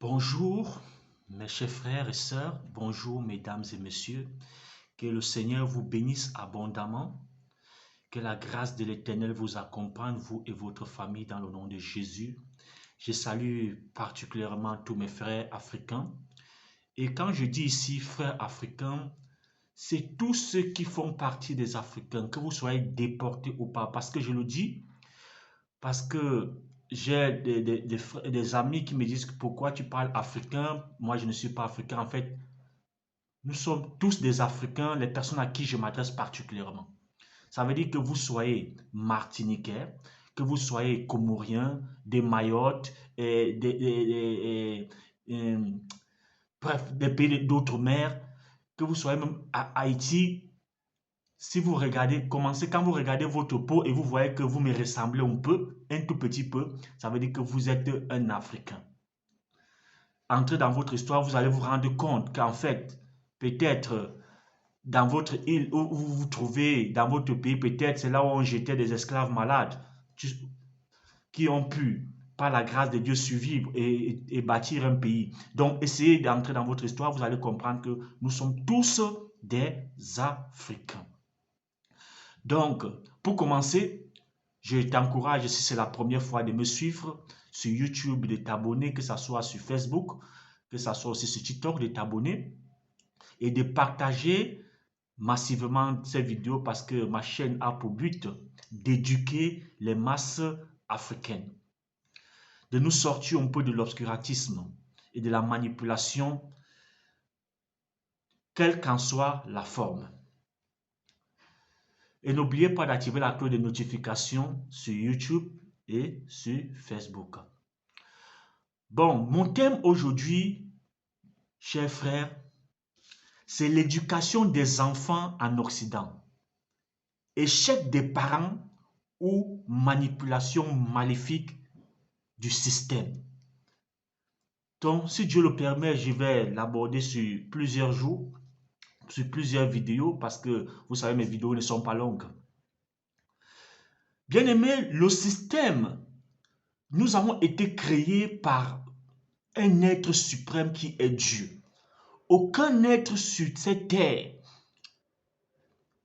Bonjour, mes chers frères et sœurs, bonjour mesdames et messieurs, que le Seigneur vous bénisse abondamment, que la grâce de l'Éternel vous accompagne, vous et votre famille, dans le nom de Jésus. Je salue particulièrement tous mes frères africains. Et quand je dis ici frères africains, c'est tous ceux qui font partie des Africains, que vous soyez déportés ou pas, parce que je le dis, parce que j'ai des amis qui me disent pourquoi tu parles africain. Moi, je ne suis pas africain. En fait, nous sommes tous des Africains, les personnes à qui je m'adresse particulièrement. Ça veut dire que vous soyez martiniquais, que vous soyez comorien, des Mayotte, bref, des pays d'outre-mer, que vous soyez même à Haïti. Si vous regardez, commencez quand vous regardez votre peau et vous voyez que vous me ressemblez un peu, un tout petit peu, ça veut dire que vous êtes un Africain. Entrez dans votre histoire, vous allez vous rendre compte qu'en fait, peut-être dans votre île où vous vous trouvez, dans votre pays, peut-être c'est là où on jetait des esclaves malades qui ont pu, par la grâce de Dieu, survivre et bâtir un pays. Donc, essayez d'entrer dans votre histoire, vous allez comprendre que nous sommes tous des Africains. Donc, pour commencer, je t'encourage, si c'est la première fois, de me suivre sur YouTube, de t'abonner, que ce soit sur Facebook, que ce soit aussi sur TikTok, de t'abonner et de partager massivement ces vidéos parce que ma chaîne a pour but d'éduquer les masses africaines, de nous sortir un peu de l'obscurantisme et de la manipulation, quelle qu'en soit la forme. Et n'oubliez pas d'activer la cloche de notification sur YouTube et sur Facebook. Bon, mon thème aujourd'hui, chers frères, c'est l'éducation des enfants en Occident. Échec des parents ou manipulation maléfique du système. Donc, si Dieu le permet, je vais l'aborder sur plusieurs jours, sur plusieurs vidéos, parce que vous savez, mes vidéos ne sont pas longues. Bien aimé, le système, nous avons été créés par un être suprême qui est Dieu. Aucun être sur cette terre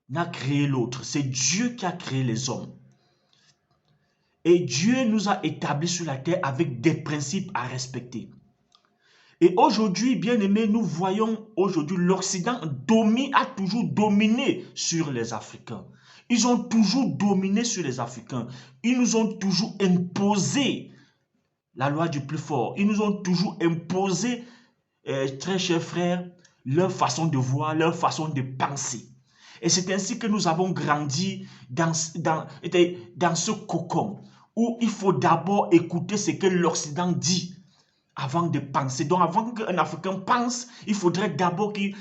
n'a créé l'autre. C'est Dieu qui a créé les hommes. Et Dieu nous a établis sur la terre avec des principes à respecter. Et aujourd'hui, bien aimés, nous voyons aujourd'hui l'Occident a toujours dominé sur les Africains. Ils ont toujours dominé sur les Africains. Ils nous ont toujours imposé la loi du plus fort. Ils nous ont toujours imposé, très chers frères, leur façon de voir, leur façon de penser. Et c'est ainsi que nous avons grandi dans ce cocon où il faut d'abord écouter ce que l'Occident dit avant de penser. Donc avant qu'un Africain pense, il faudrait d'abord qu'il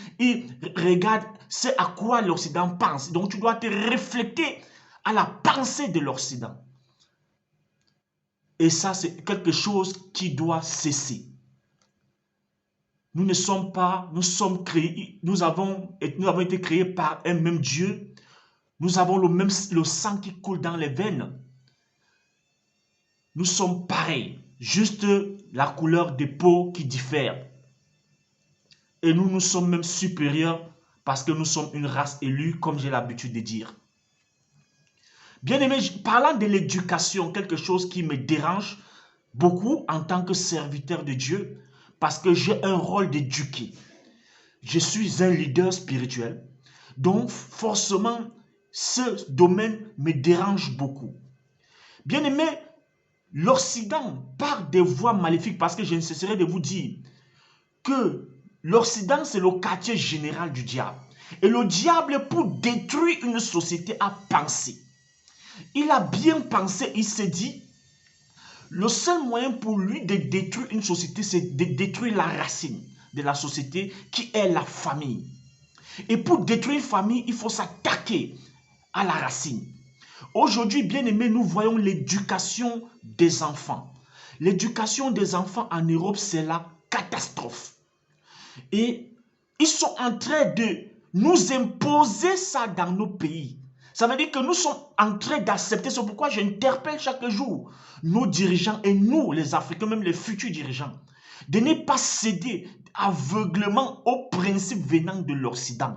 regarde ce à quoi l'Occident pense. Donc tu dois te refléter à la pensée de l'Occident. Et ça, c'est quelque chose qui doit cesser. Nous ne sommes pas, nous sommes créés, nous avons été créés par un même Dieu. Nous avons le sang qui coule dans les veines. Nous sommes pareils, juste la couleur de peau qui diffère. Et nous sommes même supérieurs parce que nous sommes une race élue, comme j'ai l'habitude de dire. Bien aimé, parlant de l'éducation, quelque chose qui me dérange beaucoup en tant que serviteur de Dieu, parce que j'ai un rôle d'éduquer. Je suis un leader spirituel, donc forcément, ce domaine me dérange beaucoup. Bien aimé, l'Occident, par des voies maléfiques, parce que je ne cesserai de vous dire que l'Occident, c'est le quartier général du diable. Et le diable, pour détruire une société, a pensé. Il a bien pensé, il s'est dit, le seul moyen pour lui de détruire une société, c'est de détruire la racine de la société qui est la famille. Et pour détruire une famille, il faut s'attaquer à la racine. Aujourd'hui, bien aimés, nous voyons l'éducation des enfants. L'éducation des enfants en Europe, c'est la catastrophe. Et ils sont en train de nous imposer ça dans nos pays. Ça veut dire que nous sommes en train d'accepter. C'est pourquoi j'interpelle chaque jour nos dirigeants et nous, les Africains, même les futurs dirigeants. de ne pas céder aveuglement aux principes venant de l'Occident.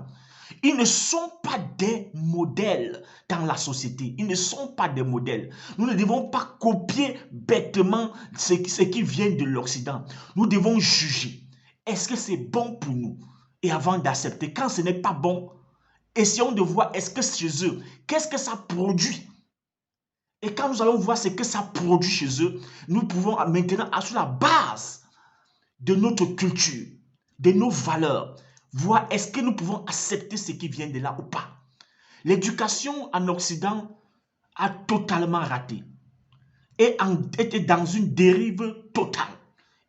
Ils ne sont pas des modèles dans la société. Ils ne sont pas des modèles. Nous ne devons pas copier bêtement ce qui vient de l'Occident. Nous devons juger. Est-ce que c'est bon pour nous? Et avant d'accepter, quand ce n'est pas bon, essayons de voir est-ce que chez eux, qu'est-ce que ça produit? Et quand nous allons voir ce que ça produit chez eux, nous pouvons maintenant, sur la base de notre culture, de nos valeurs, voir est-ce que nous pouvons accepter ce qui vient de là ou pas. L'éducation en Occident a totalement raté et était dans une dérive totale.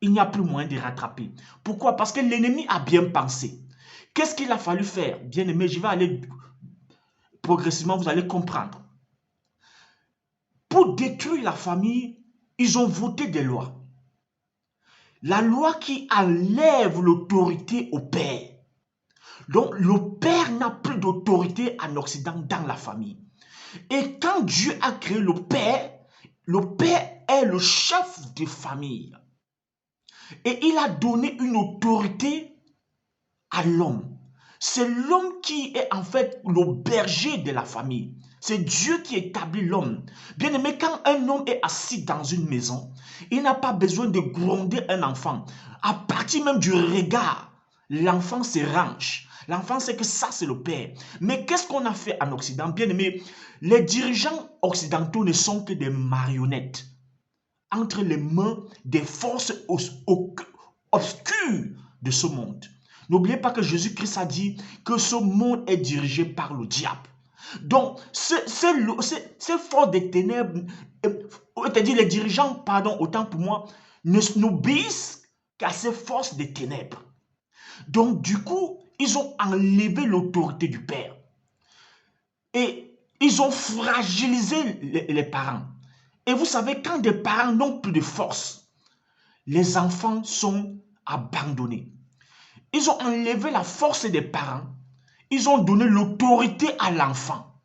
Il n'y a plus moyen de rattraper. Pourquoi? Parce que l'ennemi a bien pensé. Qu'est-ce qu'il a fallu faire? Bien aimé, je vais aller progressivement, vous allez comprendre. Pour détruire la famille, ils ont voté des lois. La loi qui enlève l'autorité au père. Donc, le père n'a plus d'autorité en Occident dans la famille. Et quand Dieu a créé le père est le chef de famille. Et il a donné une autorité à l'homme. C'est l'homme qui est en fait le berger de la famille. C'est Dieu qui établit l'homme. Bien aimé, quand un homme est assis dans une maison, il n'a pas besoin de gronder un enfant. À partir même du regard, l'enfant se range. L'enfant sait que ça, c'est le père. Mais qu'est-ce qu'on a fait en Occident? Bien aimé, les dirigeants occidentaux ne sont que des marionnettes entre les mains des forces obscures de ce monde. N'oubliez pas que Jésus-Christ a dit que ce monde est dirigé par le diable. Donc, ces forces des ténèbres, c'est-à-dire les dirigeants, pardon, autant pour moi, n'obéissent qu'à ces forces des ténèbres. Donc, du coup, ils ont enlevé l'autorité du père. Et ils ont fragilisé les parents. Et vous savez, quand des parents n'ont plus de force, les enfants sont abandonnés. Ils ont enlevé la force des parents. Ils ont donné l'autorité à l'enfant.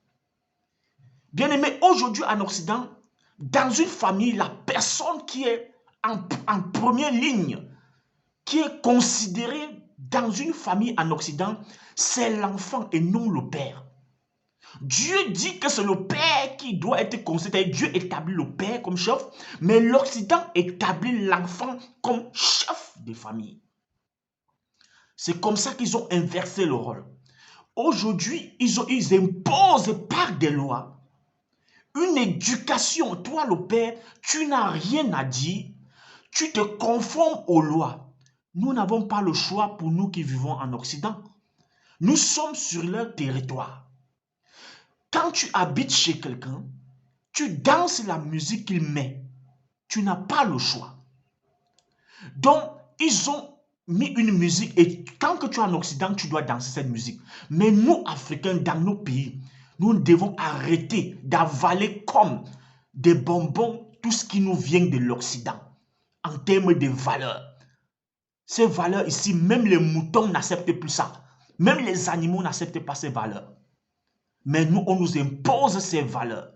Bien aimé, aujourd'hui en Occident, dans une famille, la personne qui est en première ligne, qui est considérée dans une famille en Occident, c'est l'enfant et non le père. Dieu dit que c'est le père qui doit être considéré. Dieu établit le père comme chef, mais l'Occident établit l'enfant comme chef de famille. C'est comme ça qu'ils ont inversé le rôle. Aujourd'hui, ils imposent par des lois une éducation. Toi, le père, tu n'as rien à dire. Tu te conformes aux lois. Nous n'avons pas le choix pour nous qui vivons en Occident. Nous sommes sur leur territoire. Quand tu habites chez quelqu'un, tu danses la musique qu'il met. Tu n'as pas le choix. Donc, ils ont mis une musique et quand que tu es en Occident, tu dois danser cette musique. Mais nous, Africains, dans nos pays, nous devons arrêter d'avaler comme des bonbons tout ce qui nous vient de l'Occident en termes de valeurs. Ces valeurs ici, même les moutons n'acceptent plus ça. Même les animaux n'acceptent pas ces valeurs. Mais nous, on nous impose ces valeurs.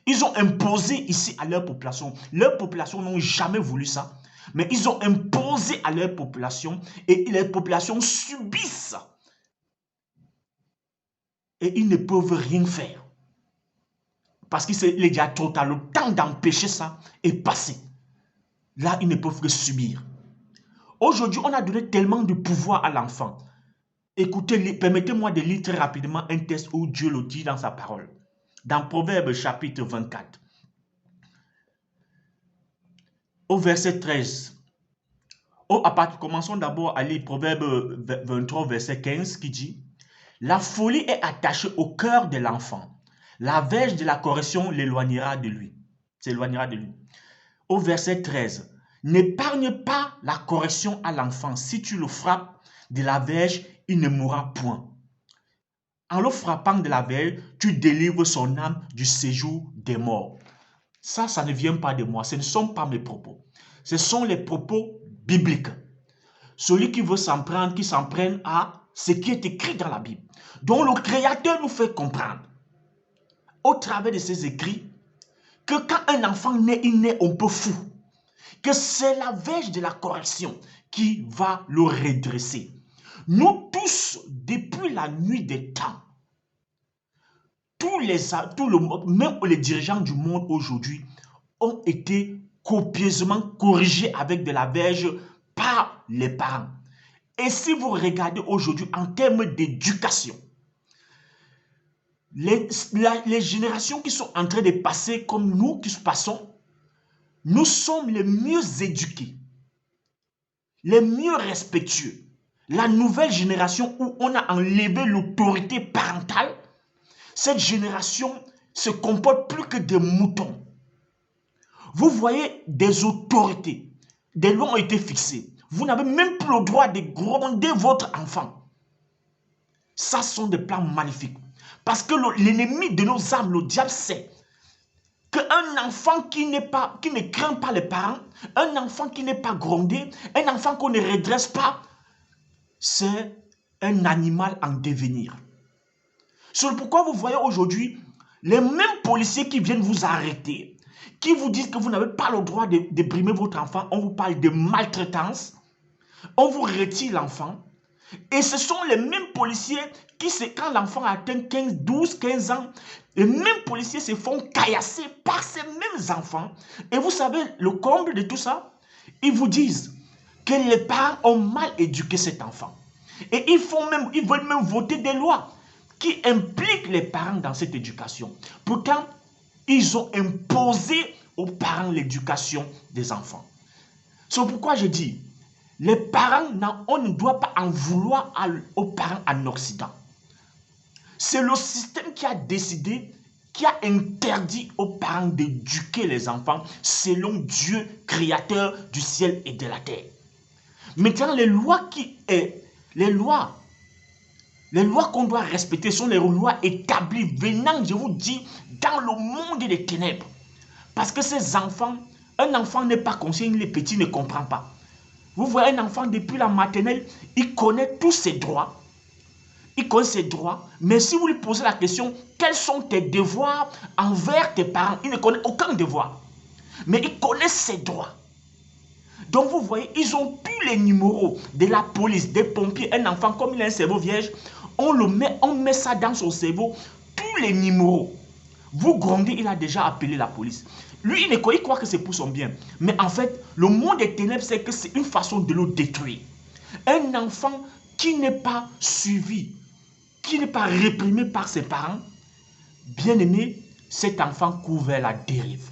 Ils ont imposé ici à leur population. Leur population n'ont jamais voulu ça. Mais ils ont imposé à leur population et les populations subissent. Et ils ne peuvent rien faire. Parce qu'il est déjà trop tard. Le temps d'empêcher ça est passé. Là, ils ne peuvent que subir. Aujourd'hui, on a donné tellement de pouvoir à l'enfant. Écoutez, permettez-moi de lire très rapidement un texte où Dieu le dit dans sa parole. Dans Proverbe chapitre 24. Au verset 13. Commençons d'abord à lire Proverbe 23, verset 15 qui dit « La folie est attachée au cœur de l'enfant. La verge de la correction l'éloignera de lui. » S'éloignera de lui. Au verset 13. « N'épargne pas la correction à l'enfant. Si tu le frappes de la verge, il ne mourra point. En le frappant de la verge, tu délivres son âme du séjour des morts. » Ça ne vient pas de moi. Ce ne sont pas mes propos. Ce sont les propos bibliques. Celui qui veut s'en prendre, qui s'en prenne à ce qui est écrit dans la Bible. Donc le Créateur nous fait comprendre, au travers de ces écrits, que quand un enfant naît, il naît un peu fou. que c'est la verge de la correction qui va le redresser. Nous tous, depuis la nuit des temps, même les dirigeants du monde aujourd'hui ont été copieusement corrigés avec de la verge par les parents. Et si vous regardez aujourd'hui en termes d'éducation, les générations qui sont en train de passer comme nous qui passons, nous sommes les mieux éduqués, les mieux respectueux. La nouvelle génération où on a enlevé l'autorité parentale, cette génération se comporte plus que des moutons. Vous voyez des autorités, des lois ont été fixées. Vous n'avez même plus le droit de gronder votre enfant. Ça sont des plans magnifiques. Parce que l'ennemi de nos âmes, le diable, sait qu'un enfant qui ne craint pas les parents, un enfant qui n'est pas grondé, un enfant qu'on ne redresse pas, c'est un animal en devenir. C'est pourquoi vous voyez aujourd'hui les mêmes policiers qui viennent vous arrêter, qui vous disent que vous n'avez pas le droit de brimer votre enfant, on vous parle de maltraitance, on vous retire l'enfant. Et ce sont les mêmes policiers qui, quand l'enfant atteint 12, 15 ans, les mêmes policiers se font caillasser par ces mêmes enfants. Et vous savez, le comble de tout ça, ils vous disent que les parents ont mal éduqué cet enfant. Et ils veulent même voter des lois qui impliquent les parents dans cette éducation. Pourtant, ils ont imposé aux parents l'éducation des enfants. C'est pourquoi je dis, les parents, on ne doit pas en vouloir aux parents en Occident. C'est le système qui a décidé, qui a interdit aux parents d'éduquer les enfants selon Dieu, créateur du ciel et de la terre. Maintenant, les lois qu'on doit respecter sont les lois établies venant, je vous dis, dans le monde des ténèbres. Parce que ces enfants, un enfant n'est pas conscient, les petits ne comprennent pas. Vous voyez un enfant depuis la maternelle, il connaît tous ses droits. Il connaît ses droits, mais si vous lui posez la question, quels sont tes devoirs envers tes parents? Il ne connaît aucun devoir. Mais il connaît ses droits. Donc vous voyez, ils ont tous les numéros de la police, des pompiers. Un enfant, comme il a un cerveau vierge, on met ça dans son cerveau, tous les numéros. Vous grondez, il a déjà appelé la police. Lui, il croit que c'est pour son bien. Mais en fait, le monde des ténèbres, c'est que c'est une façon de le détruire. Un enfant qui n'est pas suivi, qui n'est pas réprimé par ses parents, bien aimé, cet enfant court vers la dérive.